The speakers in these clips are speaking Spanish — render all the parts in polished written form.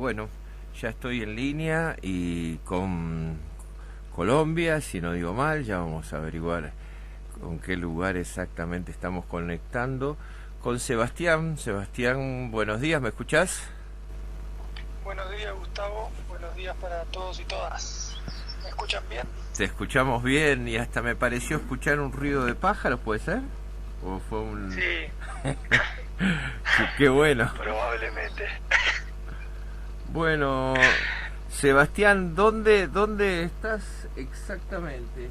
bueno, ya estoy en línea y con Colombia, si no digo mal, ya vamos a averiguar con qué lugar exactamente estamos conectando. Con Sebastián. Sebastián, buenos días, ¿me escuchás? Buenos días, Gustavo. Buenos días para todos y todas. ¿Me escuchan bien? Te escuchamos bien y hasta me pareció escuchar un ruido de pájaros, ¿puede ser? ¿O fue un...? Sí, Qué bueno. probablemente. Bueno, Sebastián, ¿dónde estás exactamente?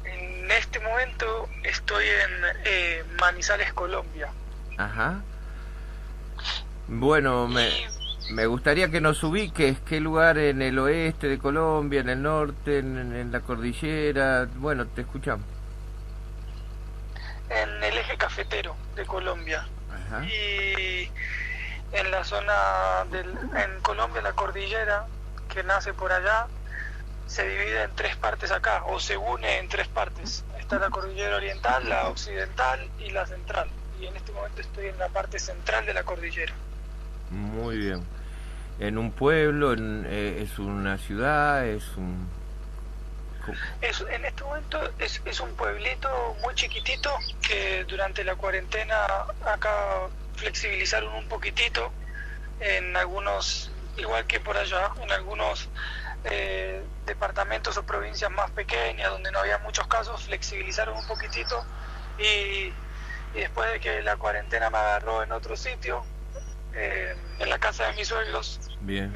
En este momento estoy en Manizales, Colombia. Ajá. Bueno, Y me gustaría que nos ubiques, qué lugar en el oeste de Colombia, en el norte, en la cordillera. Bueno, te escuchamos. en el eje cafetero de Colombia. Ajá. Y en la zona en Colombia, la cordillera que nace por allá, se divide en tres partes acá, o se une en tres partes. Está la cordillera oriental, la occidental y la central. Y en este momento estoy en la parte central de la cordillera. Muy bien. ¿En un pueblo? ¿Es una ciudad? ¿Es un...? En este momento es un pueblito muy chiquitito que durante la cuarentena acá flexibilizaron un poquitito en algunos, igual que por allá, en algunos departamentos o provincias más pequeñas donde no había muchos casos, flexibilizaron un poquitito y, y después de que la cuarentena me agarró en otro sitio, en la casa de mis suegros, Bien,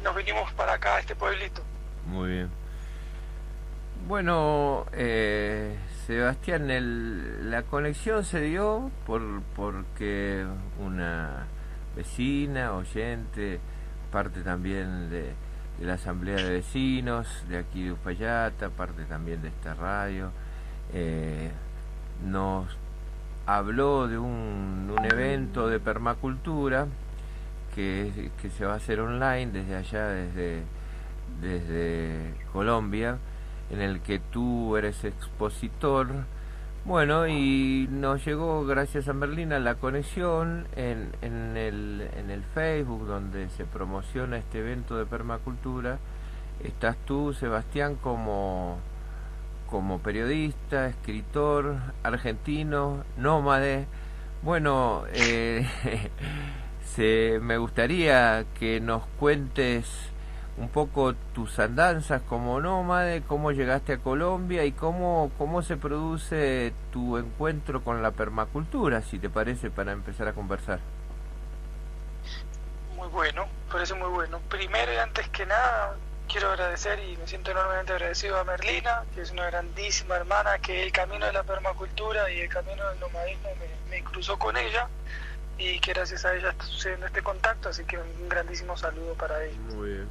nos vinimos para acá, a este pueblito. muy bien. Bueno, Sebastián, la conexión se dio porque una vecina, oyente, parte también de la asamblea de vecinos de aquí de Uspallata, parte también de esta radio, eh, nos habló de un evento de permacultura que se va a hacer online desde allá, desde Colombia, en el que tú eres expositor. Bueno, y nos llegó gracias a Merlina la conexión en el Facebook donde se promociona este evento de permacultura. Estás tú, Sebastián, como periodista, escritor, argentino, nómade. Bueno, me gustaría que nos cuentes un poco tus andanzas como nómade, cómo llegaste a Colombia y cómo se produce tu encuentro con la permacultura, si te parece, para empezar a conversar. Muy bueno, parece muy bueno. Primero y antes que nada, quiero agradecer y me siento enormemente agradecido a Merlina, que es una grandísima hermana, que el camino de la permacultura y el camino del nomadismo me cruzó con ella y que gracias a ella está sucediendo este contacto, así que un grandísimo saludo para ella, Muy bien.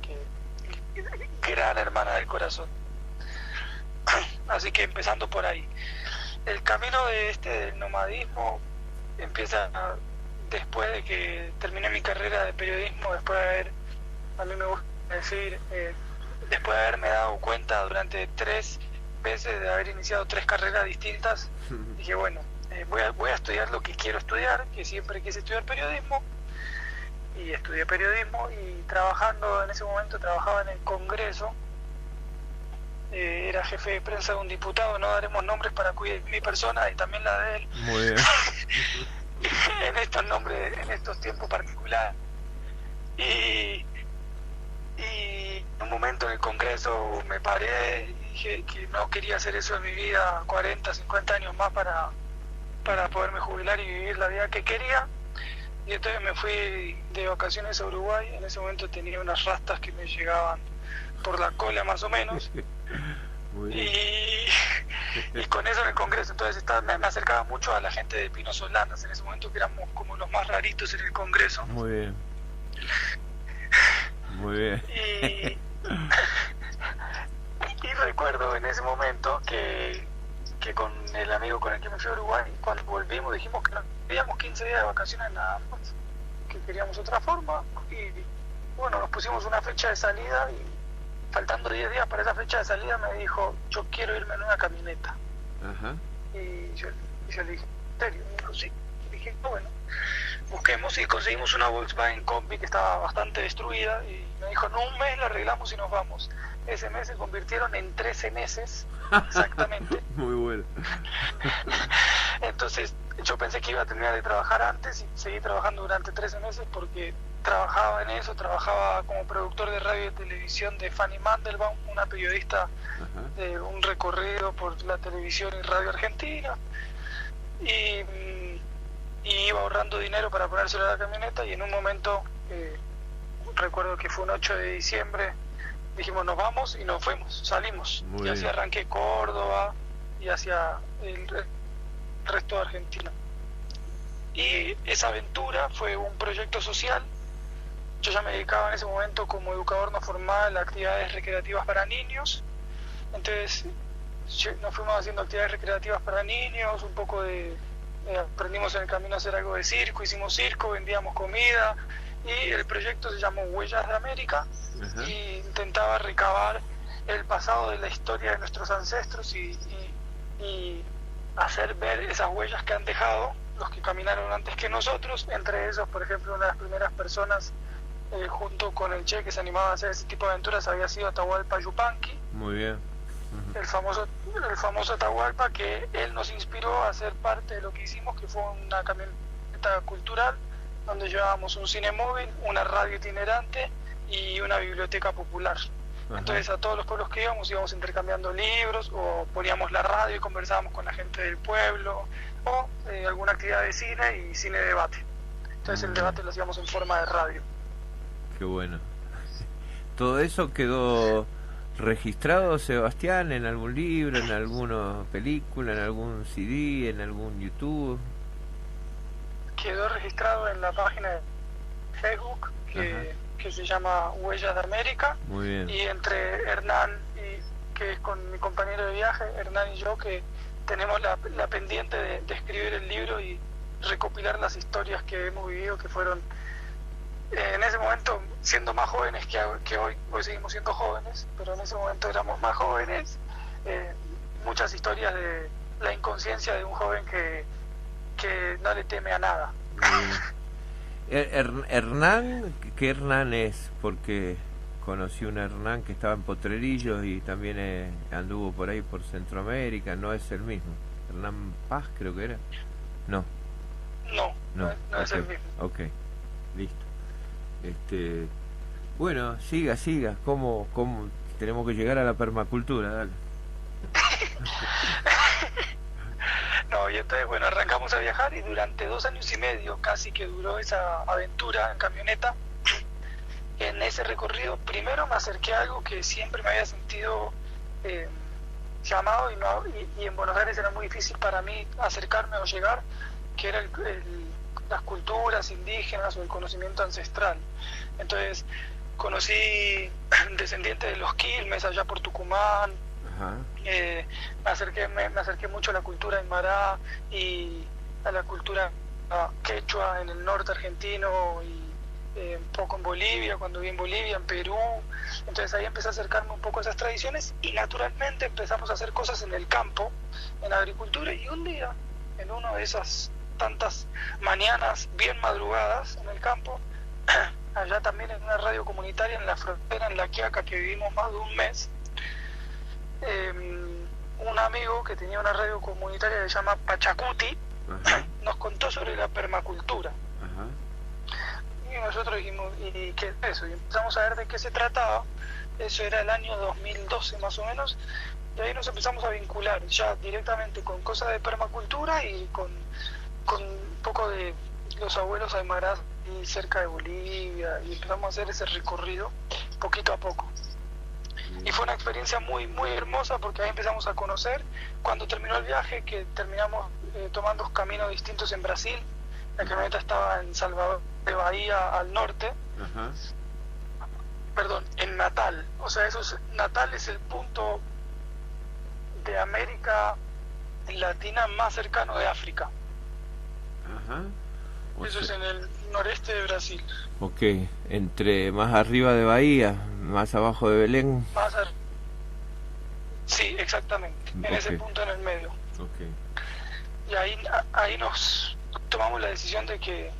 gran hermana del corazón. Así que empezando por ahí. El camino del nomadismo empieza después de que terminé mi carrera de periodismo, después de a mí me gusta decir, después de haberme dado cuenta durante 3 veces de haber iniciado 3 carreras distintas, dije, bueno, voy a estudiar lo que quiero estudiar, que siempre quise estudiar periodismo, y estudié periodismo y trabajando en ese momento, trabajaba en el Congreso, era jefe de prensa de un diputado, no daremos nombres para cuidar mi persona y también la de él, Muy bien. en estos nombres, en estos tiempos particulares. Y en un momento en el Congreso me paré y dije que no quería hacer eso en mi vida 40, 50 años más para poderme jubilar y vivir la vida que quería. Y entonces me fui de vacaciones a Uruguay. En ese momento tenía unas rastas que me llegaban por la cola más o menos. Muy bien. Y con eso en el Congreso, entonces me acercaba mucho a la gente de Pinos Solanas, en ese momento que éramos como los más raritos en el Congreso. Muy bien. Muy bien. Y recuerdo en ese momento que con el amigo con el que me fui a Uruguay, cuando volvimos dijimos que queríamos 15 días de vacaciones nada más, que queríamos otra forma, y bueno, nos pusimos una fecha de salida y faltando 10 días para esa fecha de salida me dijo, yo quiero irme en una camioneta. Ajá. Y yo le dije, ¿en serio? Y me dijo, sí. Y dije, bueno. busquemos y conseguimos una Volkswagen Combi que estaba bastante destruida y me dijo, en un mes la arreglamos y nos vamos. Ese mes se convirtieron en 13 meses, exactamente. Muy bueno. Entonces yo pensé que iba a terminar de trabajar antes y seguí trabajando durante 13 meses porque trabajaba en eso, trabajaba como productor de radio y televisión de Fanny Mandelbaum, una periodista de un recorrido por la televisión y radio argentina, y iba ahorrando dinero para ponérselo a la camioneta y en un momento, recuerdo que fue un 8 de diciembre, dijimos nos vamos y nos fuimos, salimos. Muy y bien. así arranqué Córdoba y hacia el resto de Argentina. Y esa aventura fue un proyecto social. Yo ya me dedicaba en ese momento como educador no formal a actividades recreativas para niños. Entonces nos fuimos haciendo actividades recreativas para niños, un poco de... aprendimos en el camino a hacer algo de circo, hicimos circo, vendíamos comida y el proyecto se llamó Huellas de América. Y intentaba recabar el pasado de la historia de nuestros ancestros y hacer ver esas huellas que han dejado los que caminaron antes que nosotros. Entre ellos, por ejemplo, una de las primeras personas junto con el Che que se animaba a hacer ese tipo de aventuras había sido Atahualpa Yupanqui. Muy bien. El famoso Atahualpa, que él nos inspiró a hacer parte de lo que hicimos, que fue una camioneta cultural donde llevábamos un cine móvil, una radio itinerante y una biblioteca popular. Entonces a todos los pueblos que íbamos intercambiando libros o poníamos la radio y conversábamos con la gente del pueblo o alguna actividad de cine y cine debate. Entonces el debate lo hacíamos en forma de radio. Qué bueno. ¿Todo eso quedó registrado, Sebastián, en algún libro, en alguna película, en algún CD, en algún YouTube? Quedó registrado en la página de Facebook que se llama Huellas de América. Muy bien. Y entre Hernán, que es con mi compañero de viaje, Hernán y yo, que tenemos la pendiente de escribir el libro y recopilar las historias que hemos vivido, que fueron en ese momento siendo más jóvenes que hoy seguimos siendo jóvenes, pero en ese momento éramos más jóvenes, muchas historias de la inconsciencia de un joven que no le teme a nada. Hernán, ¿qué Hernán es? Porque conocí un Hernán que estaba en Potrerillos y también anduvo por ahí por Centroamérica, no es el mismo. Hernán Paz creo que era. No No es el mismo. Ok, listo. Bueno, siga, ¿cómo tenemos que llegar a la permacultura? Dale. No, y entonces, bueno, arrancamos a viajar y durante 2 años y medio casi que duró esa aventura en camioneta. En ese recorrido, primero me acerqué a algo que siempre me había sentido llamado y en Buenos Aires era muy difícil para mí acercarme o llegar, que era las culturas indígenas o el conocimiento ancestral. Entonces conocí descendientes de los Quilmes allá por Tucumán. Me acerqué mucho a la cultura aymara y a la cultura quechua en el norte argentino y un poco en Bolivia, cuando vi en Bolivia, en Perú. Entonces ahí empecé a acercarme un poco a esas tradiciones y naturalmente empezamos a hacer cosas en el campo, en la agricultura, y un día, en una de esas tantas mañanas bien madrugadas en el campo, allá también en una radio comunitaria en la frontera, en La Quiaca, que vivimos más de un mes, un amigo que tenía una radio comunitaria que se llama Pachacuti nos contó sobre la permacultura. Y nosotros dijimos, ¿y qué es eso? Y empezamos a ver de qué se trataba. Eso era el año 2012 más o menos, y ahí nos empezamos a vincular ya directamente con cosas de permacultura y con un poco de los abuelos aymaras y cerca de Bolivia, y empezamos a hacer ese recorrido poquito a poco. Y fue una experiencia muy muy hermosa porque ahí empezamos a conocer. Cuando terminó el viaje, que terminamos tomando caminos distintos en Brasil, la camioneta estaba en Salvador de Bahía al norte, perdón, en Natal. O sea, Natal es el punto de América Latina más cercano de África. Eso es en el noreste de Brasil. Ok, entre más arriba de Bahía, más abajo de Belén. Sí, exactamente, en ese punto en el medio. Y ahí nos tomamos la decisión de que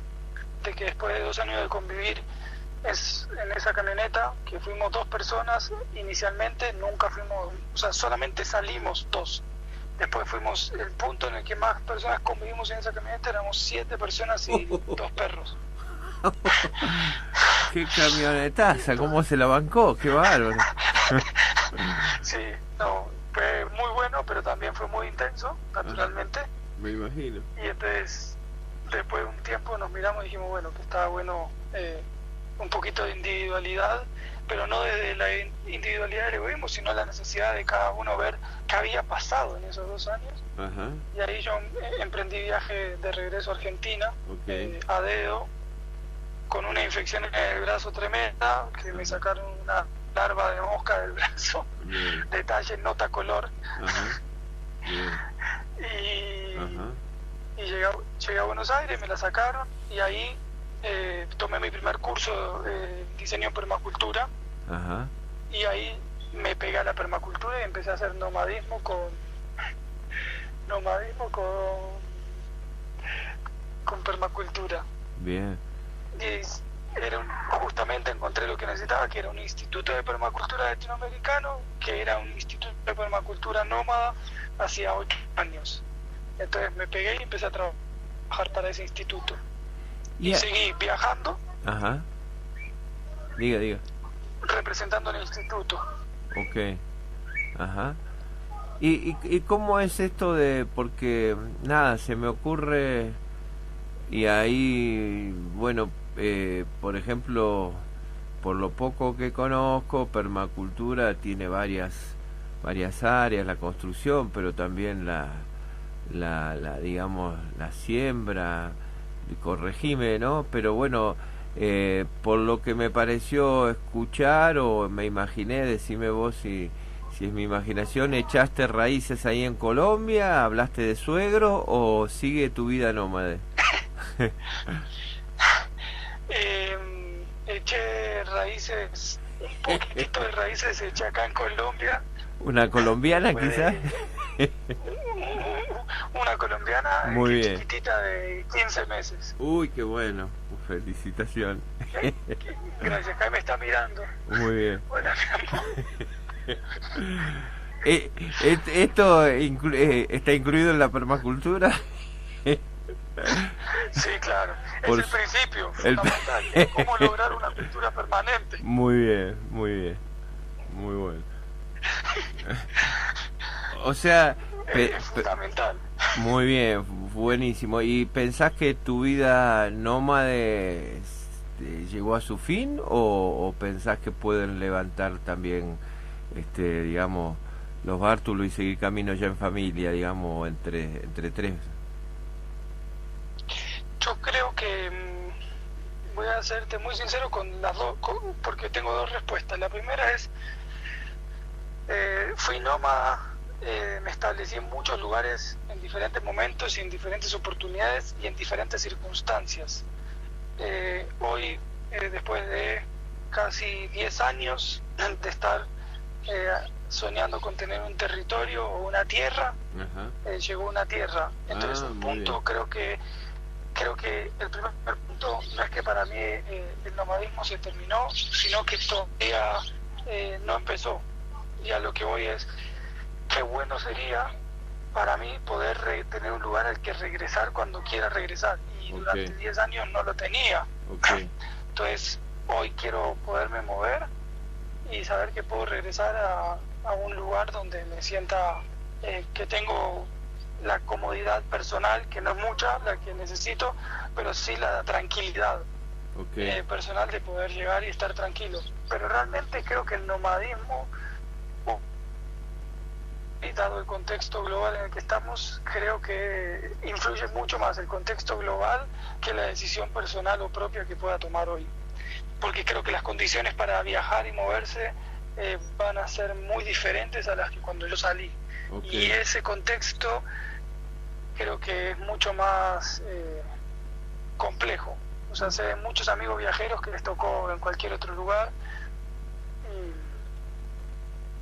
de que después de 2 años de convivir en esa camioneta, que fuimos 2 personas inicialmente, nunca fuimos, o sea, solamente salimos 2. Después fuimos, el punto en el que más personas convivimos en esa camioneta, éramos 7 personas y 2 perros. ¡Qué camionetaza! ¿Cómo se la bancó? ¡Qué bárbaro! Sí, no, fue muy bueno, pero también fue muy intenso, naturalmente. Me imagino. Y entonces, después de un tiempo nos miramos y dijimos, bueno, que estaba bueno un poquito de individualidad, pero no desde la individualidad del egoísmo, sino la necesidad de cada uno ver qué había pasado en esos 2 años. Ajá. Y ahí yo emprendí viaje de regreso a Argentina, a dedo, con una infección en el brazo tremenda, que me sacaron una larva de mosca del brazo, detalle nota color. Ajá. Y llegué a Buenos Aires, me la sacaron, y ahí tomé mi primer curso de diseño en permacultura. Ajá. Y ahí me pegué a la permacultura y empecé a hacer nomadismo con permacultura. Bien. Y justamente encontré lo que necesitaba, que era un instituto de permacultura latinoamericano, que era un instituto de permacultura nómada hacía 8 años. Entonces me pegué y empecé a trabajar para ese instituto. Y seguí viajando. Ajá. Diga. Representando el instituto. Ok. Ajá. ¿Y cómo es esto de...? Porque, nada, se me ocurre... Y ahí, bueno, por ejemplo, por lo poco que conozco, permacultura tiene varias áreas, la construcción, pero también la digamos, la siembra, corregime, ¿no? Pero bueno, por lo que me pareció escuchar o me imaginé, decime vos si es mi imaginación, ¿echaste raíces ahí en Colombia? ¿Hablaste de suegro o sigue tu vida nómade? Eché raíces, un poquitito de raíces eché acá en Colombia. ¿Una colombiana quizás? Una colombiana muy bien, chiquitita de 15 meses. Uy, qué bueno, felicitación. Gracias, acá me está mirando. Muy bien. Hola, mi amor. ¿Esto está incluido en la permacultura? Sí, claro. Es el principio fundamental. Cómo lograr una cultura permanente. Muy bien, muy bueno. O sea, es fundamental. Muy bien, buenísimo. ¿Y pensás que tu vida nómade llegó a su fin o pensás que pueden levantar también, digamos, los bártulos y seguir camino ya en familia, digamos, entre 3? Yo creo que voy a serte muy sincero con las dos, porque tengo 2 respuestas. La primera es, fui nómada, me establecí en muchos lugares en diferentes momentos y en diferentes oportunidades y en diferentes circunstancias. Hoy, después de casi 10 años de estar soñando con tener un territorio o una tierra, llegó una tierra. Entonces un punto, creo que el primer punto no es que para mí el nomadismo se terminó, sino que todavía no empezó. Y a lo que voy es, qué bueno sería para mí poder tener un lugar al que regresar cuando quiera regresar. Y durante 10 años no lo tenía. Entonces, hoy quiero poderme mover y saber que puedo regresar a un lugar donde me sienta que tengo la comodidad personal, que no es mucha la que necesito, pero sí la tranquilidad personal de poder llegar y estar tranquilo. Pero realmente creo que el nomadismo, dado el contexto global en el que estamos, creo que influye mucho más el contexto global que la decisión personal o propia que pueda tomar hoy. Porque creo que las condiciones para viajar y moverse van a ser muy diferentes a las que cuando yo salí. Y ese contexto creo que es mucho más complejo. O sea, sé muchos amigos viajeros que les tocó en cualquier otro lugar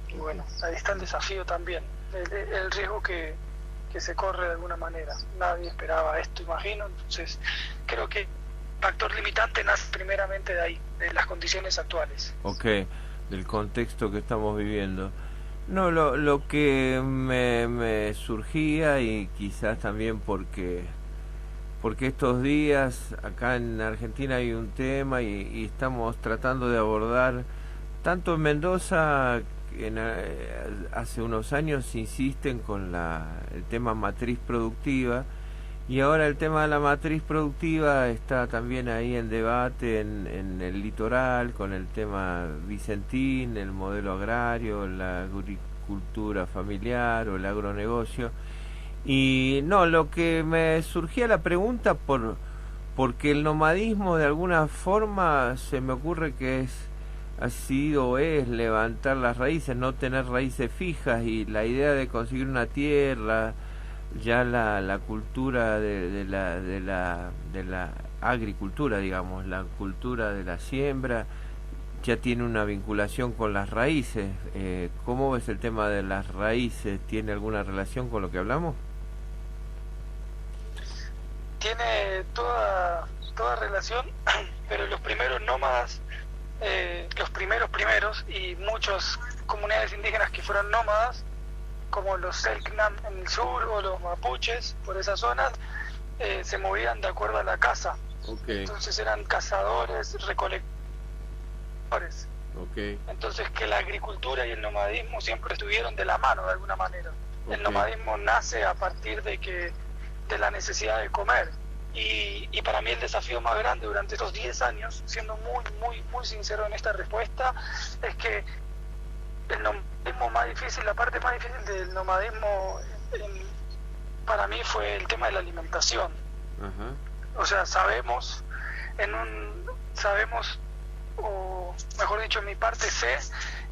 y bueno, ahí está el desafío también, el riesgo que se corre de alguna manera. Nadie esperaba esto, imagino. Entonces creo que factor limitante nace primeramente de ahí, de las condiciones actuales. Ok, del contexto que estamos viviendo. No, lo que me surgía, y quizás también porque estos días acá en Argentina hay un tema y estamos tratando de abordar, tanto en Mendoza, hace unos años insisten con el tema matriz productiva, y ahora el tema de la matriz productiva está también ahí en debate en el litoral, con el tema Vicentín, el modelo agrario, la agricultura familiar o el agronegocio. Y no, lo que me surgía la pregunta porque el nomadismo de alguna forma se me ocurre que ha sido o es levantar las raíces, no tener raíces fijas, y la idea de conseguir una tierra, ya la cultura de la agricultura, digamos, la cultura de la siembra, ya tiene una vinculación con las raíces. ¿Cómo ves el tema de las raíces? ¿Tiene alguna relación con lo que hablamos? Tiene toda relación, pero los primeros nómadas, los primeros y muchas comunidades indígenas que fueron nómadas, como los Selknam en el sur o los mapuches por esas zonas, se movían de acuerdo a la caza. Okay. Entonces eran cazadores, recolectores. Okay. Entonces que la agricultura y el nomadismo siempre estuvieron de la mano de alguna manera. Okay. El nomadismo nace a partir de la necesidad de comer. Y para mí el desafío más grande durante estos 10 años, siendo muy sincero en esta respuesta, es que el nomadismo más difícil, la parte más difícil del nomadismo para mí fue el tema de la alimentación. O sea, sabemos, o mejor dicho, en mi parte sé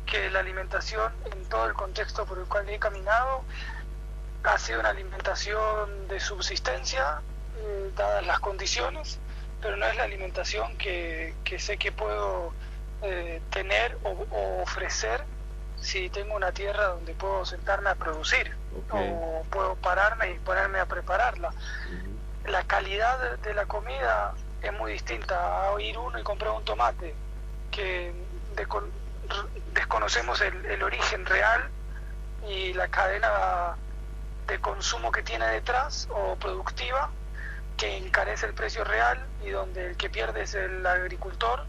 que la alimentación en todo el contexto por el cual he caminado ha sido una alimentación de subsistencia, dadas las condiciones, pero no es la alimentación que sé que puedo tener o ofrecer si tengo una tierra donde puedo sentarme a producir. Okay. O puedo pararme y ponerme a prepararla. La calidad de la comida es muy distinta a ir uno y comprar un tomate que desconocemos el origen real y la cadena de consumo que tiene detrás o productiva, que encarece el precio real y donde el que pierde es el agricultor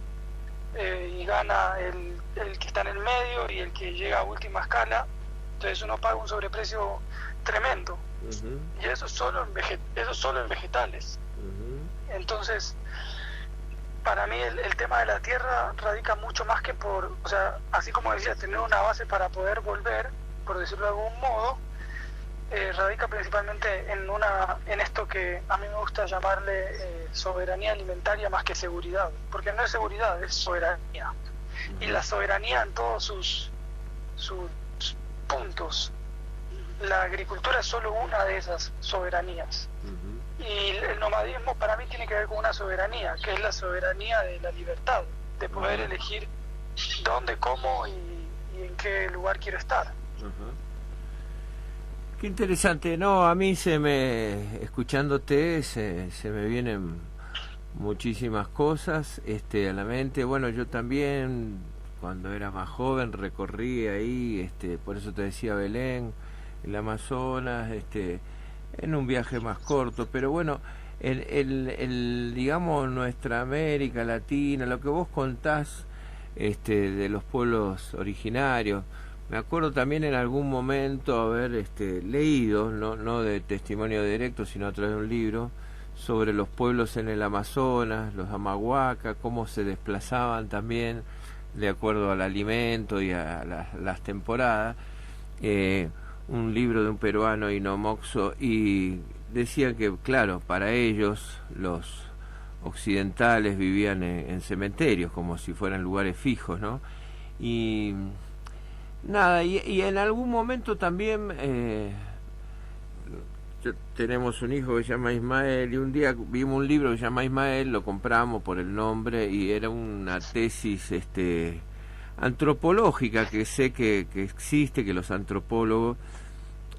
y gana el que está en el medio y el que llega a última escala. Entonces uno paga un sobreprecio tremendo. Y eso solo en vegetales. Entonces para mí el tema de la tierra radica mucho más que o sea, así como decía, tener una base para poder volver, por decirlo de algún modo, radica principalmente en esto que a mí me gusta llamarle soberanía alimentaria más que seguridad, porque no es seguridad, es soberanía. Y la soberanía en todos sus puntos. La agricultura es solo una de esas soberanías. Y el nomadismo para mí tiene que ver con una soberanía, que es la soberanía de la libertad, de poder elegir dónde, cómo y en qué lugar quiero estar. Qué interesante. No, a mí escuchándote se me vienen muchísimas cosas a la mente. Bueno, yo también cuando era más joven recorrí ahí, por eso te decía Belén, el Amazonas, en un viaje más corto, pero bueno, digamos, nuestra América Latina, lo que vos contás de los pueblos originarios, me acuerdo también en algún momento haber leído, no de testimonio directo, sino a través de un libro, sobre los pueblos en el Amazonas, los Amahuaca, cómo se desplazaban también de acuerdo al alimento y a las temporadas. Un libro de un peruano, Inomoxo, y decían que, claro, para ellos los occidentales vivían en cementerios, como si fueran lugares fijos, ¿no? Y nada, y en algún momento también tenemos un hijo que se llama Ismael, y un día vimos un libro que se llama Ismael, lo compramos por el nombre, y era una tesis antropológica que sé que existe, que los antropólogos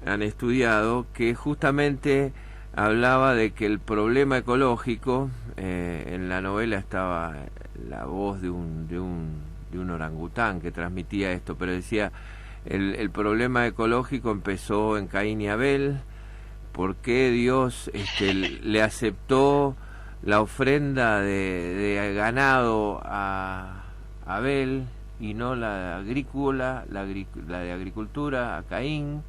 han estudiado, que justamente hablaba de que el problema ecológico, en la novela estaba la voz de un orangután que transmitía esto, pero decía, el problema ecológico empezó en Caín y Abel. ¿Por qué Dios le aceptó la ofrenda de ganado a Abel y no la agrícola, la de agricultura a Caín?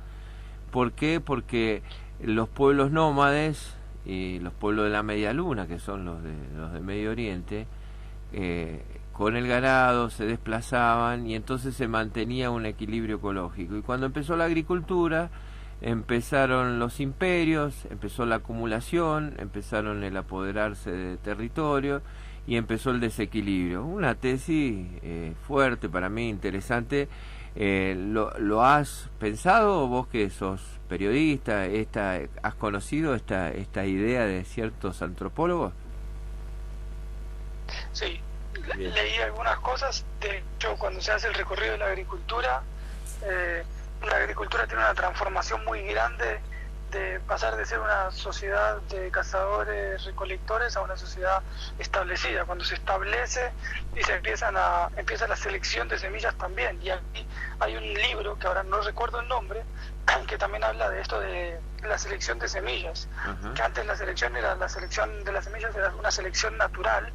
¿Por qué? Porque los pueblos nómades y los pueblos de la Media Luna, que son los de Medio Oriente, con el ganado se desplazaban y entonces se mantenía un equilibrio ecológico. Y cuando empezó la agricultura, empezaron los imperios, empezó la acumulación, empezaron el apoderarse de territorio y empezó el desequilibrio. Una tesis fuerte para mí, interesante. ¿Lo has pensado vos, que sos periodista? ¿Has conocido esta idea de ciertos antropólogos? Sí, leí algunas cosas. De hecho, cuando se hace el recorrido de la agricultura tiene una transformación muy grande, de pasar de ser una sociedad de cazadores recolectores a una sociedad establecida. Cuando se establece y empieza la selección de semillas también, y aquí hay un libro que ahora no recuerdo el nombre, que también habla de esto de la selección de semillas. Que antes la selección de las semillas era una selección natural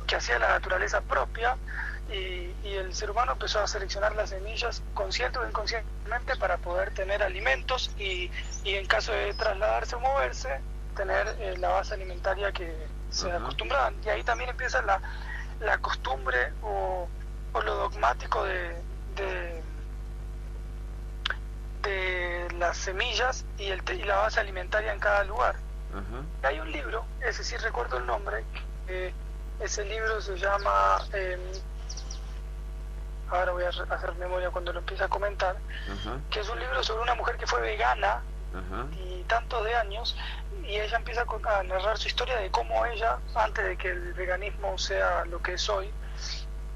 que hacía la naturaleza propia, y el ser humano empezó a seleccionar las semillas consciente o inconscientemente para poder tener alimentos y en caso de trasladarse o moverse, tener la base alimentaria que se acostumbraban. Y ahí también empieza la costumbre o lo dogmático de las semillas y la base alimentaria en cada lugar. Hay un libro, ese sí recuerdo el nombre, ese libro se llama... ahora voy a hacer memoria cuando lo empiece a comentar, que es un libro sobre una mujer que fue vegana y tantos de años, y ella empieza a narrar su historia de cómo ella, antes de que el veganismo sea lo que es hoy,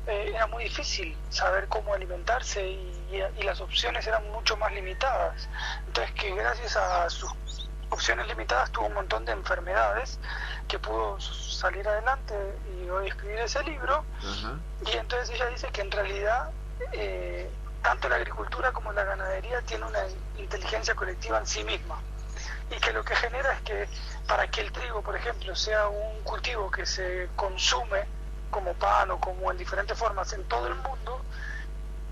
era muy difícil saber cómo alimentarse y las opciones eran mucho más limitadas. Entonces, que gracias a sus opciones limitadas tuvo un montón de enfermedades, que pudo salir adelante y hoy escribir ese libro. Y entonces ella dice que en realidad tanto la agricultura como la ganadería tiene una inteligencia colectiva en sí misma, y que lo que genera es que para que el trigo, por ejemplo, sea un cultivo que se consume como pan o como en diferentes formas en todo el mundo,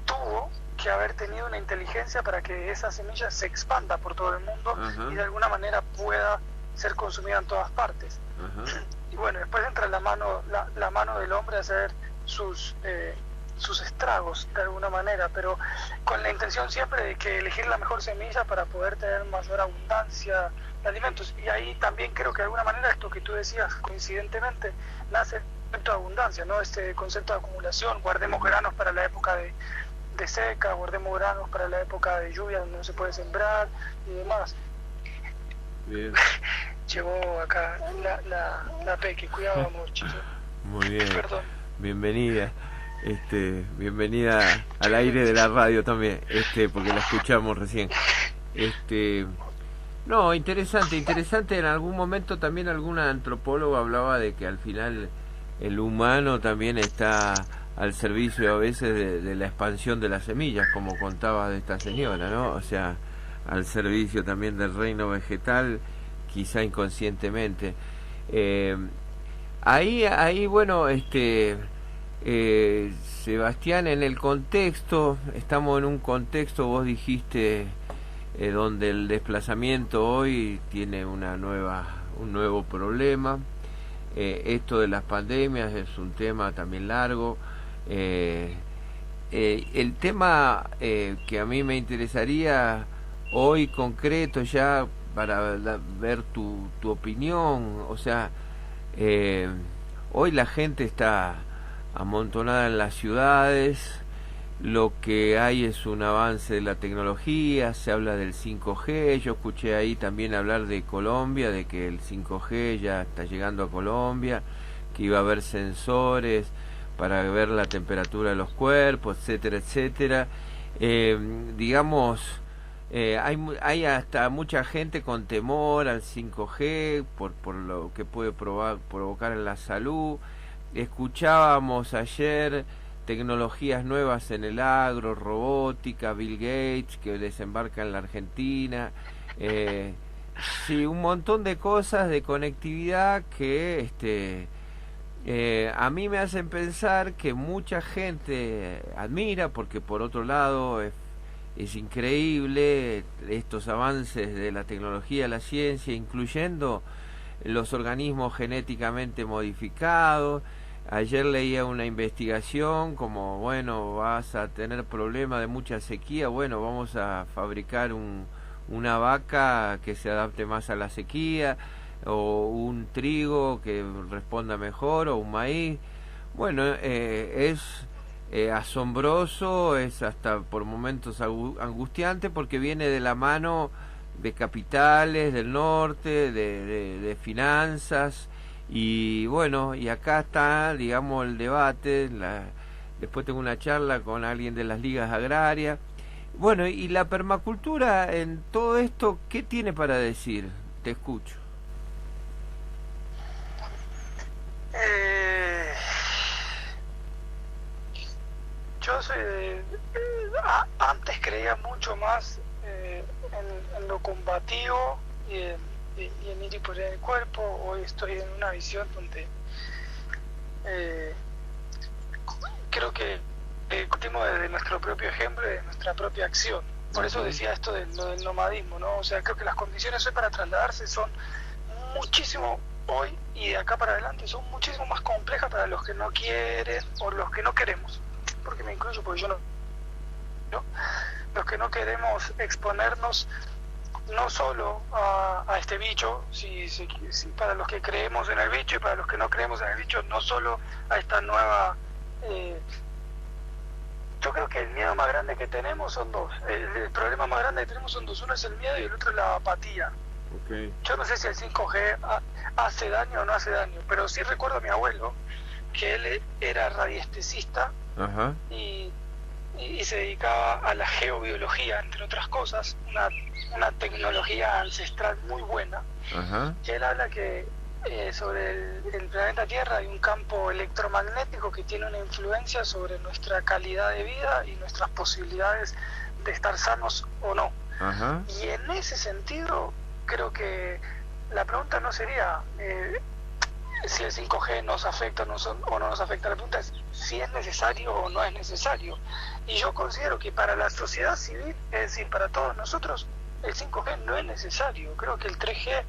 tuvo que haber tenido una inteligencia para que esa semilla se expanda por todo el mundo y de alguna manera pueda ser consumida en todas partes. Y bueno, después entra la mano del hombre a hacer sus estragos de alguna manera, pero con la intención siempre de que elegir la mejor semilla para poder tener mayor abundancia de alimentos. Y ahí también creo que de alguna manera esto que tú decías coincidentemente nace el concepto de abundancia, ¿no? Este concepto de acumulación: guardemos granos para la época de seca, guardemos granos para la época de lluvia donde no se puede sembrar y demás. Bien. Llegó acá la Peque, cuidado, amor, chico. Muy bien. Perdón. Bienvenida. Bienvenida al aire de la radio también, porque la escuchamos recién. No, interesante. En algún momento también algún antropólogo hablaba de que al final el humano también está al servicio a veces de la expansión de las semillas, como contaba de esta señora, ¿no? O sea, al servicio también del reino vegetal, quizá inconscientemente. Ahí bueno, Sebastián, en el contexto, estamos en un contexto, vos dijiste, donde el desplazamiento hoy tiene un nuevo problema. Esto de las pandemias es un tema también largo. El tema que a mí me interesaría hoy concreto, ya para ver tu opinión, o sea, hoy la gente está amontonada en las ciudades, lo que hay es un avance de la tecnología, se habla del 5G, yo escuché ahí también hablar de Colombia, de que el 5G ya está llegando a Colombia, que iba a haber sensores para ver la temperatura de los cuerpos, etcétera, etcétera. Digamos, Hay hasta mucha gente con temor al 5G por lo que puede provocar en la salud. Escuchábamos ayer tecnologías nuevas en el agro, robótica, Bill Gates que desembarca en la Argentina. Eh, sí, un montón de cosas de conectividad que a mí me hacen pensar que mucha gente admira, porque por otro lado es increíble estos avances de la tecnología, la ciencia, incluyendo los organismos genéticamente modificados. Ayer leía una investigación como, bueno, vas a tener problemas de mucha sequía, bueno, vamos a fabricar una vaca que se adapte más a la sequía, o un trigo que responda mejor, o un maíz. Bueno, es asombroso, es hasta por momentos angustiante, porque viene de la mano de capitales del norte, de finanzas, y bueno, y acá está, digamos, el debate. Después tengo una charla con alguien de las ligas agrarias. Bueno, y la permacultura en todo esto, ¿qué tiene para decir? Te escucho. Eh, yo soy antes creía mucho más en lo combativo y en ir y por el cuerpo. Hoy estoy en una visión donde eh, creo que partimos desde nuestro propio ejemplo y de nuestra propia acción. Por eso decía esto de lo del nomadismo, ¿no? O sea, creo que las condiciones hoy para trasladarse son muchísimo, hoy y de acá para adelante, son muchísimo más complejas para los que no quieren o los que no queremos. Porque me incluyo, porque yo no, los que no queremos exponernos no solo a este bicho, si para los que creemos en el bicho, y para los que no creemos en el bicho, no solo a esta nueva... yo creo que el miedo más grande que tenemos son dos. El problema más grande que tenemos son dos. Uno es el miedo y el otro es la apatía. Okay. Yo no sé si el 5G hace daño o no hace daño, pero sí recuerdo a mi abuelo, que él era radiestesista. Ajá. Y se dedicaba a la geobiología, entre otras cosas, una tecnología ancestral muy buena. Ajá. Que él habla que sobre el planeta Tierra hay un campo electromagnético que tiene una influencia sobre nuestra calidad de vida y nuestras posibilidades de estar sanos o no. Ajá. Y en ese sentido creo que la pregunta no sería si el 5G nos afecta o no nos afecta. La pregunta es si es necesario o no es necesario. Y yo considero que para la sociedad civil, es decir, para todos nosotros, el 5G no es necesario. Creo que el 3G,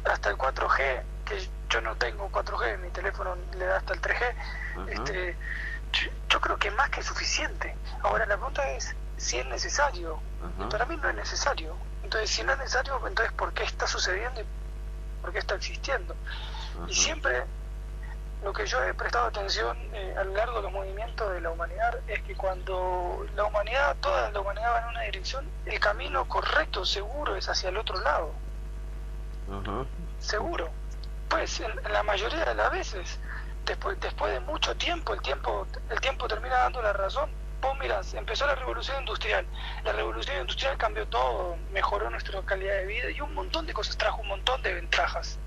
hasta el 4G, que yo no tengo 4G, mi teléfono le da hasta el 3G, yo creo que es más que suficiente. Ahora la pregunta es si es necesario. Y para mí no es necesario. Entonces, si no es necesario, entonces ¿por qué está sucediendo y por qué está existiendo? Y siempre lo que yo he prestado atención a lo largo de los movimientos de la humanidad es que cuando toda la humanidad va en una dirección, el camino correcto, seguro, es hacia el otro lado. Seguro. Pues en la mayoría de las veces, después de mucho tiempo, el tiempo termina dando la razón. Vos mirás, empezó la revolución industrial. La revolución industrial cambió todo, mejoró nuestra calidad de vida y un montón de cosas, trajo un montón de ventajas.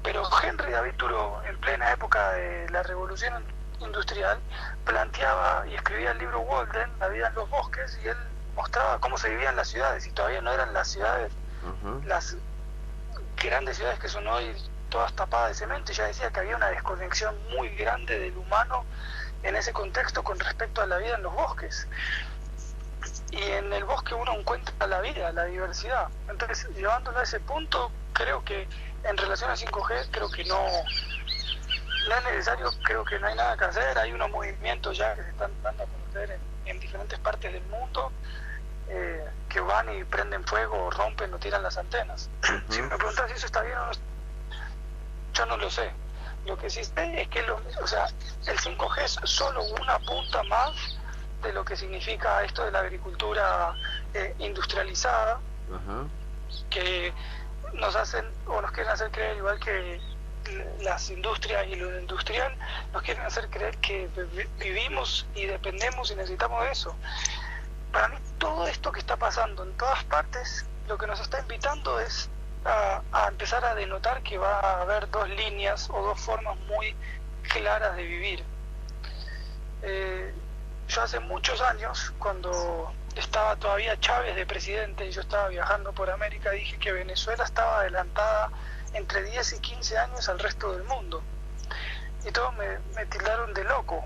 Pero Henry David Thoreau, en plena época de la revolución industrial, planteaba y escribía el libro Walden, La vida en los bosques, y él mostraba cómo se vivían las ciudades, y todavía no eran las ciudades, las grandes ciudades que son hoy todas tapadas de cemento, y ya decía que había una desconexión muy grande del humano en ese contexto con respecto a la vida en los bosques. Y en el bosque uno encuentra la vida, la diversidad. Entonces, llevándolo a ese punto, creo que en relación a 5G, creo que no es necesario, creo que no hay nada que hacer. Hay unos movimientos ya que se están dando a conocer en diferentes partes del mundo, que van y prenden fuego, o rompen o tiran las antenas. Si me preguntas si eso está bien o no, yo no lo sé. Lo que sí sé es que el 5G es solo una punta más de lo que significa esto de la agricultura industrializada, que nos hacen o nos quieren hacer creer, igual que las industrias y lo industrial, nos quieren hacer creer que vivimos y dependemos y necesitamos de eso. Para mí todo esto que está pasando en todas partes, lo que nos está invitando es a empezar a denotar que va a haber dos líneas o dos formas muy claras de vivir. Yo hace muchos años, cuando estaba todavía Chávez de presidente y yo estaba viajando por América, dije que Venezuela estaba adelantada entre 10 y 15 años al resto del mundo. Y todos me tildaron de loco.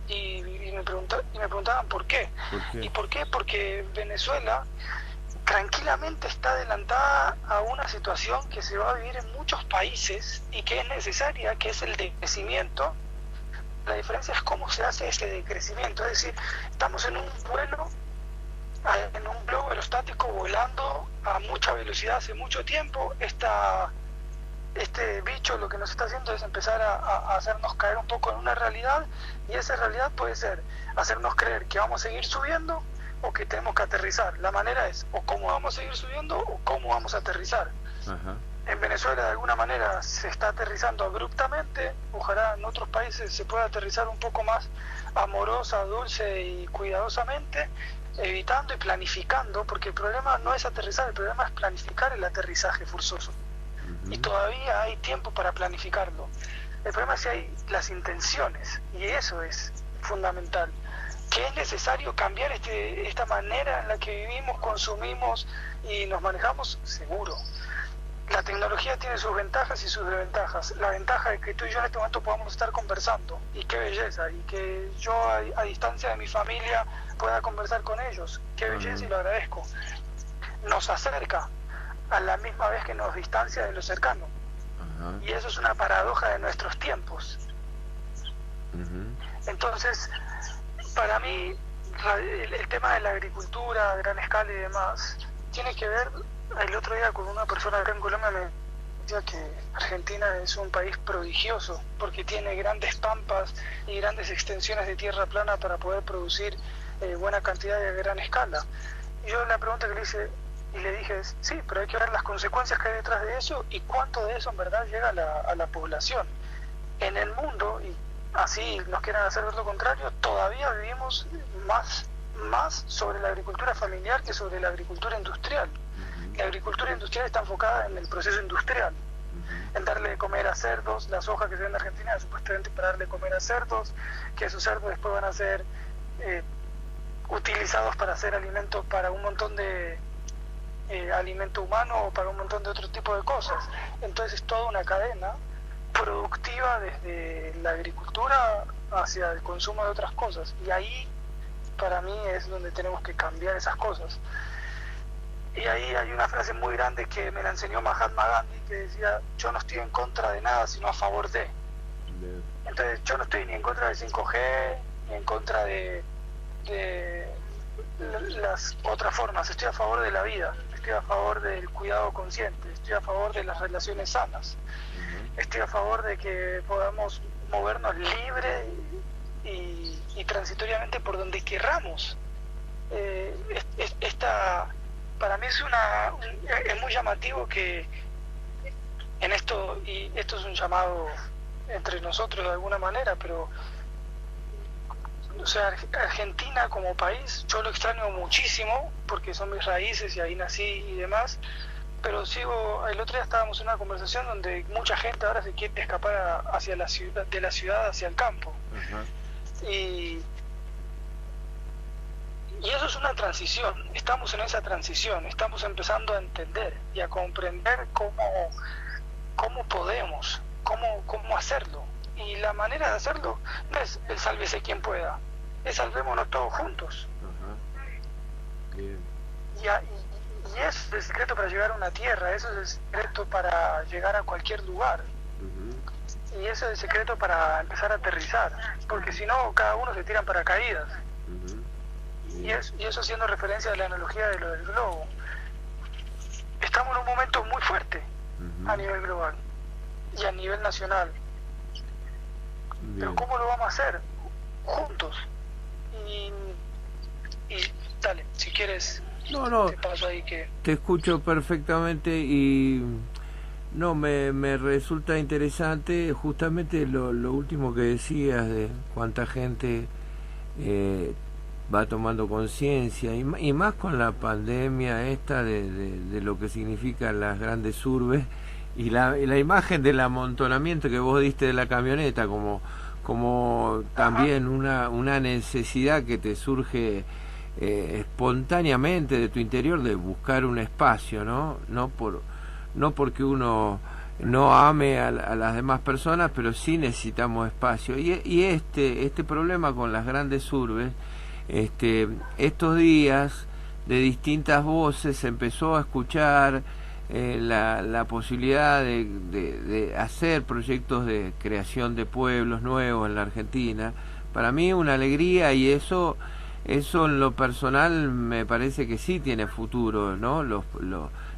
Y me preguntaban ¿por qué? ¿Y por qué? Porque Venezuela tranquilamente está adelantada a una situación que se va a vivir en muchos países y que es necesaria, que es el decrecimiento. La diferencia es cómo se hace ese decrecimiento, es decir, estamos en un vuelo, en un globo aerostático volando a mucha velocidad hace mucho tiempo. Este bicho lo que nos está haciendo es empezar a hacernos caer un poco en una realidad, y esa realidad puede ser hacernos creer que vamos a seguir subiendo o que tenemos que aterrizar. La manera es o cómo vamos a seguir subiendo o cómo vamos a aterrizar. En Venezuela de alguna manera se está aterrizando abruptamente, ojalá en otros países se pueda aterrizar un poco más amorosa, dulce y cuidadosamente, evitando y planificando, porque el problema no es aterrizar, el problema es planificar el aterrizaje forzoso. Y todavía hay tiempo para planificarlo. El problema es si hay las intenciones, y eso es fundamental. Que es necesario cambiar esta manera en la que vivimos, consumimos y nos manejamos, seguro. La tecnología tiene sus ventajas y sus desventajas. La ventaja es que tú y yo en este momento podamos estar conversando, y qué belleza, y que yo a distancia de mi familia pueda conversar con ellos, qué belleza, y lo agradezco. Nos acerca a la misma vez que nos distancia de lo cercano. Y eso es una paradoja de nuestros tiempos. Entonces, para mí, el tema de la agricultura a gran escala y demás tiene que ver. El otro día con una persona acá en Colombia me decía que Argentina es un país prodigioso porque tiene grandes pampas y grandes extensiones de tierra plana para poder producir buena cantidad y a gran escala. Y yo la pregunta que le hice y le dije es, sí, pero hay que ver las consecuencias que hay detrás de eso y cuánto de eso en verdad llega a la población. En el mundo, y así nos quieran hacer ver lo contrario, todavía vivimos más sobre la agricultura familiar que sobre la agricultura industrial. La agricultura industrial está enfocada en el proceso industrial, en darle de comer a cerdos. La soja que se ve en Argentina es supuestamente para darle de comer a cerdos, que esos cerdos después van a ser utilizados para hacer alimentos para un montón de alimento humano o para un montón de otro tipo de cosas. Entonces es toda una cadena productiva desde la agricultura hacia el consumo de otras cosas, y ahí para mí es donde tenemos que cambiar esas cosas. Y ahí hay una frase muy grande que me la enseñó Mahatma Gandhi, que decía: yo no estoy en contra de nada sino a favor de. Entonces yo no estoy ni en contra del 5G ni en contra de las otras formas. Estoy a favor de la vida, estoy a favor del cuidado consciente, estoy a favor de las relaciones sanas, estoy a favor de que podamos movernos libre y transitoriamente por donde querramos. Para mí es muy llamativo que en esto, y esto es un llamado entre nosotros de alguna manera, pero o sea, Argentina como país yo lo extraño muchísimo porque son mis raíces y ahí nací y demás, pero el otro día estábamos en una conversación donde mucha gente ahora se quiere escapar hacia la ciudad, de la ciudad hacia el campo. Y eso es una transición, estamos en esa transición, estamos empezando a entender y a comprender cómo podemos, cómo hacerlo. Y la manera de hacerlo no es el sálvese quien pueda, es salvémonos todos juntos. Bien. Y eso es el secreto para llegar a una tierra, eso es el secreto para llegar a cualquier lugar. Y eso es el secreto para empezar a aterrizar, porque si no, cada uno se tira en paracaídas. Y eso haciendo referencia a la analogía de lo del globo. Estamos en un momento muy fuerte a nivel global y a nivel nacional. Bien. Pero ¿cómo lo vamos a hacer? Juntos. Y dale, si quieres, No, te paso ahí que... te escucho perfectamente y no, me resulta interesante justamente lo último que decías de cuánta gente va tomando conciencia, y más con la pandemia esta de lo que significan las grandes urbes, y la imagen del amontonamiento que vos diste de la camioneta, como también una necesidad que te surge espontáneamente de tu interior de buscar un espacio, no porque uno no ame a las demás personas, pero sí necesitamos espacio. Y este problema con las grandes urbes, estos días de distintas voces se empezó a escuchar la posibilidad de hacer proyectos de creación de pueblos nuevos en la Argentina. Para mí una alegría, y eso en lo personal me parece que sí tiene futuro, ¿no?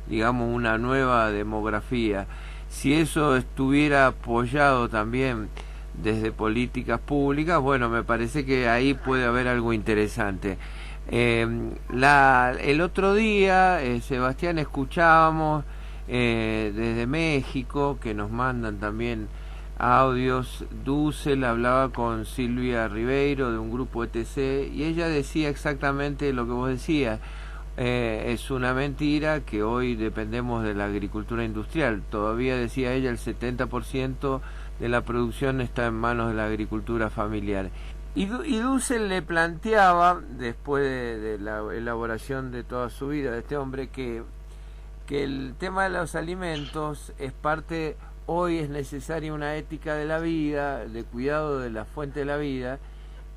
Digamos, una nueva demografía. Si eso estuviera apoyado también desde políticas públicas, bueno, me parece que ahí puede haber algo interesante. El otro día, Sebastián, escuchábamos desde México, que nos mandan también audios. Dussel hablaba con Silvia Ribeiro de un grupo ETC, y ella decía exactamente lo que vos decías. Es una mentira que hoy dependemos de la agricultura industrial. Todavía, decía ella, el 70% de la producción está en manos de la agricultura familiar. Y Dussel le planteaba, después de la elaboración de toda su vida de este hombre, que el tema de los alimentos es parte, hoy es necesaria una ética de la vida, de cuidado de la fuente de la vida,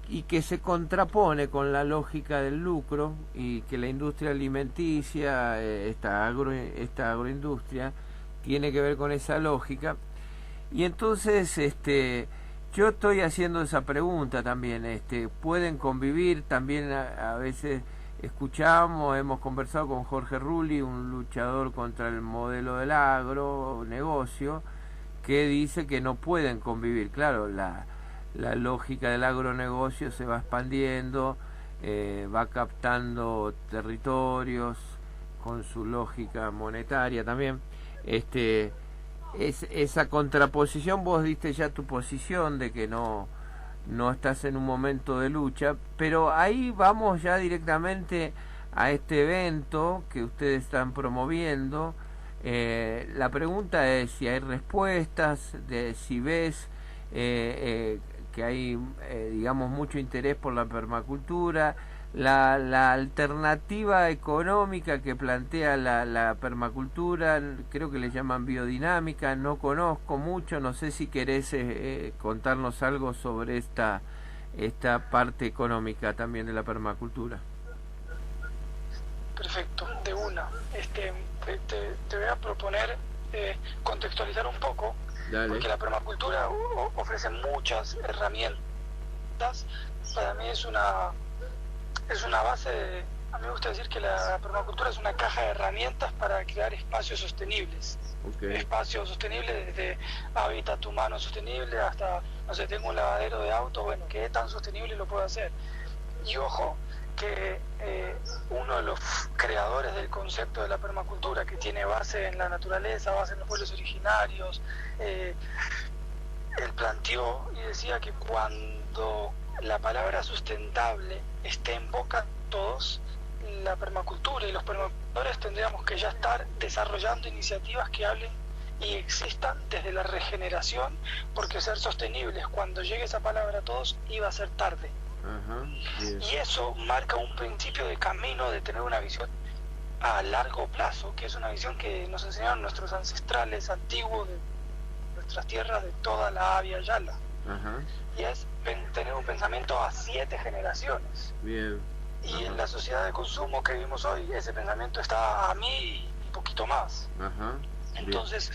y que se contrapone con la lógica del lucro, y que la industria alimenticia, esta agroindustria, tiene que ver con esa lógica. Y entonces yo estoy haciendo esa pregunta también. ¿Pueden convivir? También a veces hemos conversado con Jorge Rulli, un luchador contra el modelo del agronegocio, que dice que no pueden convivir. Claro, la lógica del agronegocio se va expandiendo, va captando territorios con su lógica monetaria también. Esa contraposición, vos diste ya tu posición de que no estás en un momento de lucha, pero ahí vamos ya directamente a este evento que ustedes están promoviendo. La pregunta es si hay respuestas, de si ves que hay, digamos, mucho interés por la permacultura, la alternativa económica que plantea la permacultura, creo que le llaman biodinámica, no conozco mucho, no sé si querés contarnos algo sobre esta parte económica también de la permacultura. Perfecto, de una. Te voy a proponer contextualizar un poco. Dale. Porque la permacultura ofrece muchas herramientas. Para mí es una base. A mí me gusta decir que la permacultura es una caja de herramientas para crear espacios sostenibles. Okay. Espacios sostenibles, desde hábitat humano sostenible hasta, no sé, tengo un lavadero de auto, bueno, ¿qué tan sostenible lo puedo hacer? Y ojo, que uno de los creadores del concepto de la permacultura, que tiene base en la naturaleza, base en los pueblos originarios, él planteó y decía que cuando la palabra sustentable esté en boca de todos, la permacultura y los permacultores tendríamos que ya estar desarrollando iniciativas que hablen y existan desde la regeneración, porque ser sostenibles cuando llegue esa palabra a todos iba a ser tarde. Y eso marca un principio de camino, de tener una visión a largo plazo, que es una visión que nos enseñaron nuestros ancestrales antiguos de nuestras tierras, de toda la Avia Yala. Y es tener un pensamiento a 7 generaciones. Bien. Y en la sociedad de consumo que vivimos hoy, ese pensamiento está a 1000 y poquito más. Entonces,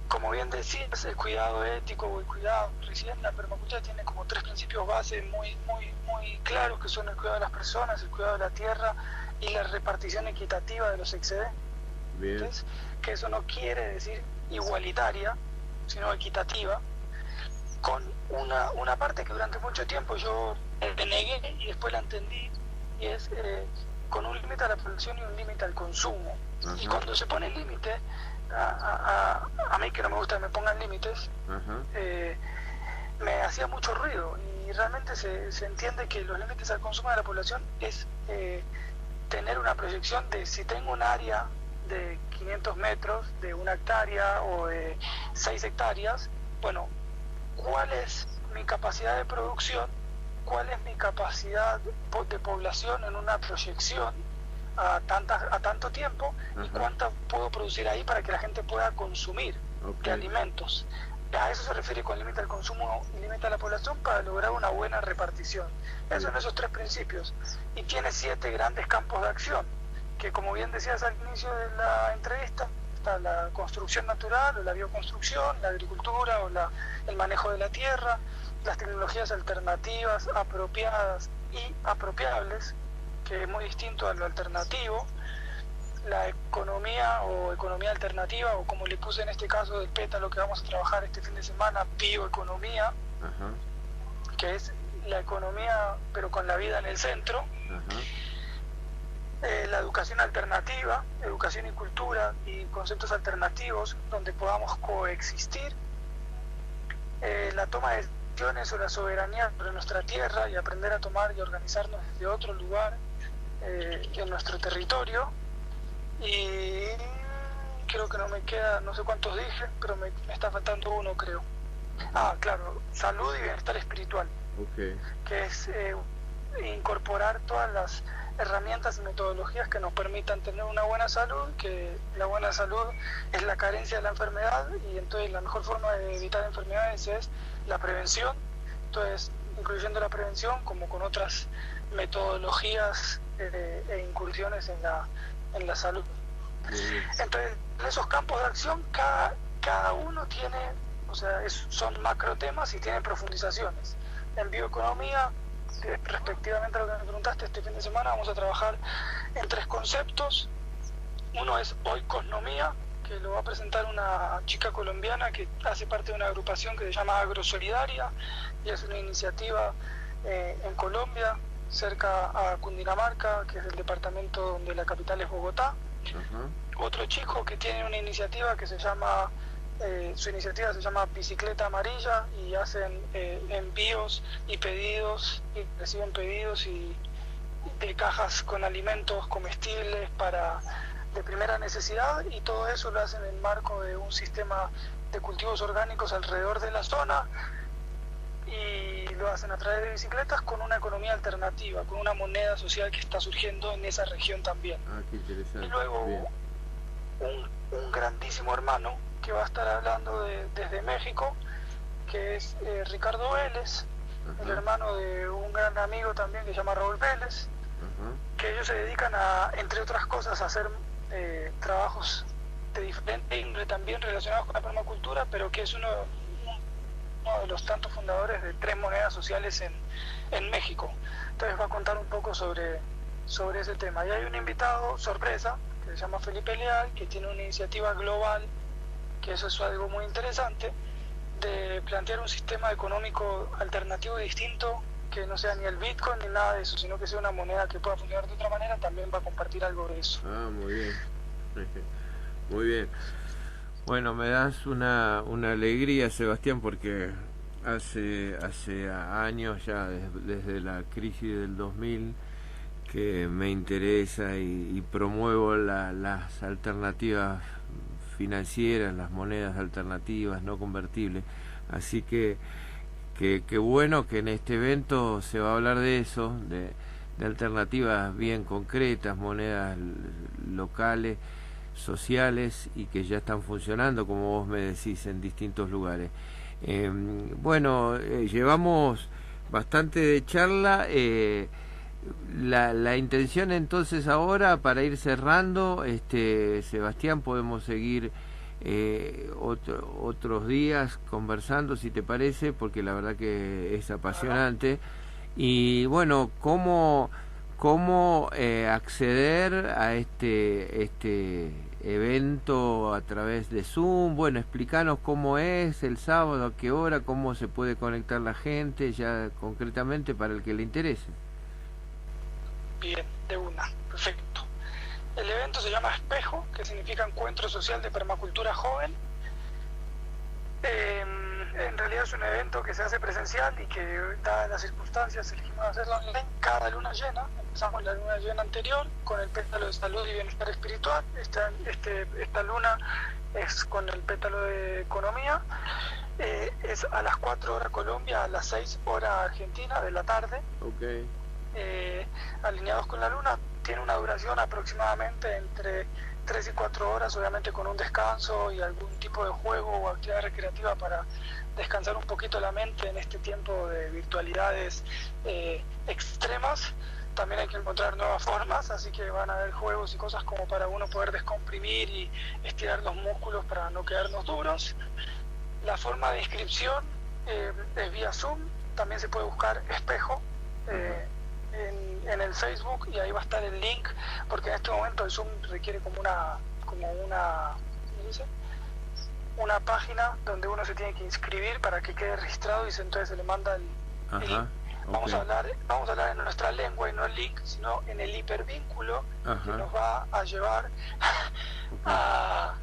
como bien decías, el cuidado ético o el cuidado, recién la permacultura tiene como 3 principios base muy claros, que son el cuidado de las personas, el cuidado de la tierra y la repartición equitativa de los excedentes. Que eso no quiere decir igualitaria, sino equitativa, con una parte que durante mucho tiempo yo negué y después la entendí, y es con un límite a la producción y un límite al consumo. Y cuando se pone límite, a mí que no me gusta que me pongan límites, me hacía mucho ruido, y realmente se entiende que los límites al consumo de la población es tener una proyección de si tengo un área de 500 metros, de 1 hectárea o de 6 hectáreas, bueno, ¿cuál es mi capacidad de producción? ¿Cuál es mi capacidad de población en una proyección a tanto tiempo? Ajá. Y cuánta puedo producir ahí para que la gente pueda consumir de alimentos. A eso se refiere con límite al consumo y límite a la población, para lograr una buena repartición. Esos son esos 3 principios. Y tiene 7 grandes campos de acción, que como bien decías al inicio de la entrevista, está la construcción natural o la bioconstrucción, la agricultura o el manejo de la tierra, las tecnologías alternativas, apropiadas y apropiables, que es muy distinto a lo alternativo, la economía o economía alternativa, o como le puse en este caso del pétalo que vamos a trabajar este fin de semana, bioeconomía, uh-huh. que es la economía pero con la vida en el centro, uh-huh. La educación alternativa, educación y cultura y conceptos alternativos donde podamos coexistir, la toma de decisiones o la soberanía sobre nuestra tierra y aprender a tomar y organizarnos desde otro lugar en nuestro territorio. Y creo que no me queda, no sé cuántos dije, pero me está faltando uno, creo. Claro, salud y bienestar espiritual, okay. Que es incorporar todas las herramientas y metodologías que nos permitan tener una buena salud, que la buena salud es la carencia de la enfermedad, y entonces la mejor forma de evitar enfermedades es la prevención. Entonces, incluyendo la prevención como con otras metodologías e incursiones en la salud. Entonces, en esos campos de acción cada uno tiene, o sea, son macro temas y tienen profundizaciones. En bioeconomía, respectivamente a lo que me preguntaste, este fin de semana vamos a trabajar en 3 conceptos. Uno es oikosnomía, que lo va a presentar una chica colombiana que hace parte de una agrupación que se llama Agrosolidaria, y es una iniciativa en Colombia, cerca a Cundinamarca, que es el departamento donde la capital es Bogotá. Uh-huh. Otro chico que tiene una iniciativa que se llama, su iniciativa se llama Bicicleta Amarilla, y hacen envíos y pedidos, y reciben pedidos de cajas con alimentos comestibles de primera necesidad, y todo eso lo hacen en el marco de un sistema de cultivos orgánicos alrededor de la zona, y lo hacen a través de bicicletas con una economía alternativa, con una moneda social que está surgiendo en esa región también. Qué interesante. Y luego un grandísimo hermano que va a estar hablando desde México, que es Ricardo Vélez, uh-huh. el hermano de un gran amigo también que se llama Raúl Vélez, uh-huh. que ellos se dedican entre otras cosas, a hacer trabajos de diferente índole también relacionados con la permacultura, pero que es uno de los tantos fundadores de 3 monedas sociales en México. Entonces va a contar un poco sobre ese tema. Y hay un invitado sorpresa que se llama Felipe Leal, que tiene una iniciativa global, que eso es algo muy interesante, de plantear un sistema económico alternativo y distinto, que no sea ni el Bitcoin ni nada de eso, sino que sea una moneda que pueda funcionar de otra manera. También va a compartir algo de eso. Muy bien. Muy bien. Bueno, me das una alegría, Sebastián, porque hace años ya, desde la crisis del 2000, que me interesa y promuevo las alternativas financieras, las monedas alternativas no convertibles. Así que bueno que en este evento se va a hablar de eso, de alternativas bien concretas, monedas locales, sociales, y que ya están funcionando, como vos me decís, en distintos lugares. Llevamos bastante de charla. La intención entonces ahora, para ir cerrando, Sebastián, podemos seguir otros días conversando, si te parece, porque la verdad que es apasionante. Y bueno, ¿cómo acceder a este evento a través de Zoom? Bueno, explícanos cómo es el sábado, a qué hora, cómo se puede conectar la gente, ya concretamente para el que le interese. Bien, de una, perfecto. El evento se llama Espejo, que significa Encuentro Social de Permacultura Joven. en realidad es un evento que se hace presencial y que, dadas las circunstancias, elegimos hacerlo online cada luna llena. Empezamos la luna llena anterior con el pétalo de salud y bienestar espiritual. Esta luna es con el pétalo de economía. Es a las 4 horas Colombia, a las 6 horas Argentina de la tarde. Okay. Alineados con la luna. Tiene una duración aproximadamente entre 3 y 4 horas, obviamente con un descanso y algún tipo de juego o actividad recreativa para descansar un poquito la mente en este tiempo de virtualidades extremas. También hay que encontrar nuevas formas, así que van a haber juegos y cosas como para uno poder descomprimir y estirar los músculos para no quedarnos duros. La forma de inscripción es vía Zoom. También se puede buscar Espejo en el Facebook, y ahí va a estar el link, porque en este momento el Zoom requiere como una ¿cómo dice? Una página donde uno se tiene que inscribir para que quede registrado, y entonces se le manda el link. Vamos a hablar en nuestra lengua y no el link, sino en el hipervínculo que nos va a llevar a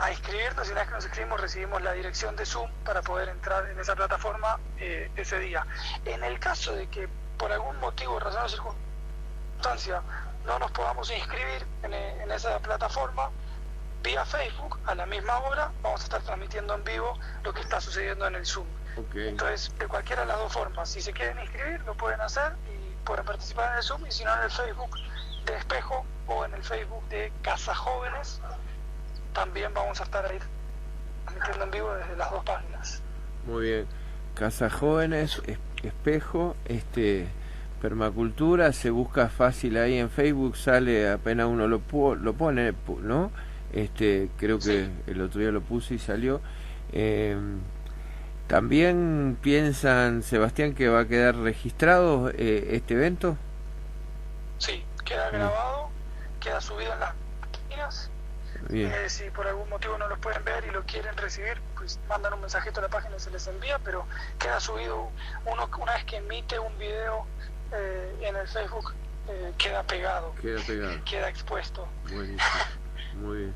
inscribirnos, y una vez que nos inscribimos recibimos la dirección de Zoom para poder entrar en esa plataforma ese día. En el caso de que por algún motivo, razón o circunstancia, no nos podamos inscribir en esa plataforma, vía Facebook a la misma hora vamos a estar transmitiendo en vivo lo que está sucediendo en el Zoom. Entonces, de cualquiera de las dos formas, si se quieren inscribir lo pueden hacer y pueden participar en el Zoom, y si no, en el Facebook de Espejo o en el Facebook de Casa Jóvenes también vamos a estar ahí transmitiendo en vivo desde las dos páginas. Muy bien. Casa Jóvenes, Espejo, permacultura, se busca fácil ahí en Facebook, sale apenas uno lo pone, ¿no? Creo que el otro día lo puse y salió. ¿También piensan, Sebastián, que va a quedar registrado este evento? Sí, queda grabado, queda subido en las páginas. Si por algún motivo no lo pueden ver y lo quieren recibir, pues mandan un mensajito a la página y se les envía, pero queda subido. Una vez que emite un video en el Facebook, queda pegado, queda expuesto. Buenísimo. Muy bien.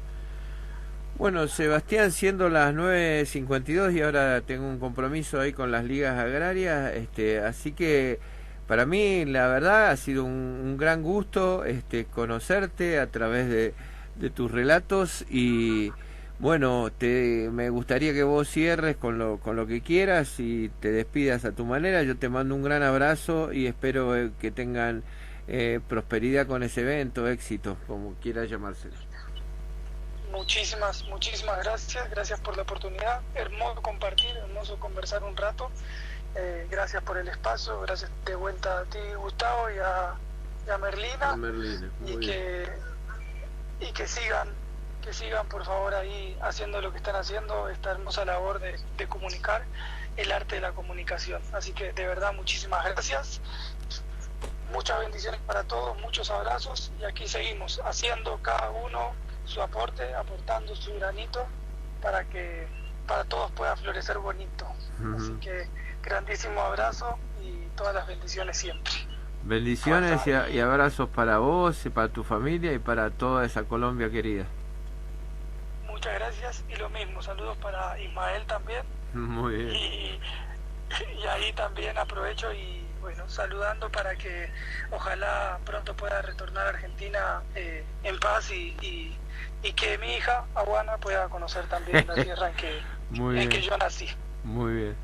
Bueno, Sebastián, siendo las 9:52 y ahora tengo un compromiso ahí con las ligas agrarias, así que para mí la verdad ha sido un gran gusto conocerte a través de tus relatos, y bueno, me gustaría que vos cierres con lo que quieras y te despidas a tu manera. Yo te mando un gran abrazo y espero que tengan prosperidad con ese evento, éxito, como quiera llamárselo. Muchísimas gracias por la oportunidad, hermoso compartir, hermoso conversar un rato. Gracias por el espacio, gracias de vuelta a ti, Gustavo, y a Merlina, y que sigan por favor ahí haciendo lo que están haciendo, esta hermosa labor de comunicar, el arte de la comunicación. Así que de verdad muchísimas gracias, muchas bendiciones para todos, muchos abrazos, y aquí seguimos haciendo cada uno su aporte, aportando su granito para que para todos pueda florecer bonito. Así que grandísimo abrazo y todas las bendiciones siempre. Bendiciones y abrazos para vos, para tu familia y para toda esa Colombia querida. Muchas gracias, y lo mismo, saludos para Ismael también. Muy bien. Y ahí también aprovecho y bueno, saludando para que ojalá pronto pueda retornar a Argentina en paz, y que mi hija, Aguana, pueda conocer también la tierra en que yo nací. Muy bien.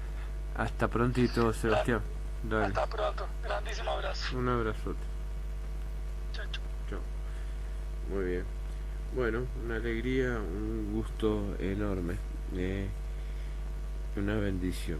Hasta prontito, Sebastián. Dale. Hasta pronto. Grandísimo abrazo. Un abrazote. Chao. Chao. Muy bien. Bueno, una alegría, un gusto enorme. Una bendición.